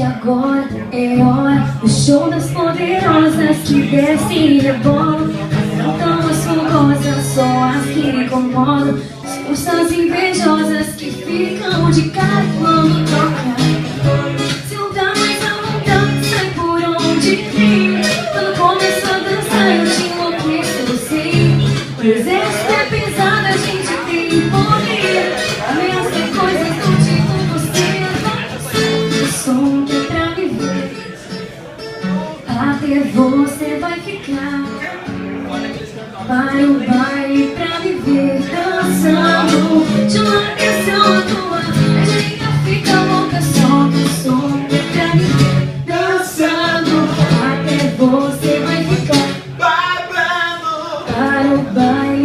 agora é hora do show das poderosas que descem e rebolam. Não tão as fogosas, só as que incomodam. Forças invejosas que ficam de cara quando toca. Se não dá mais a vontade, sai por onde vem. Quando começo a dançar eu te enlouqueço, eu sei. O exército é pesado, a gente tem poder. Ameaça coisas do tipo você vai. O som que é pra viver. Até você vai ficar. Para o baile pra viver dançando. Chama atenção a tua, a gente fica louca só que o som é pra viver dançando. Até você vai ficar. Para o baile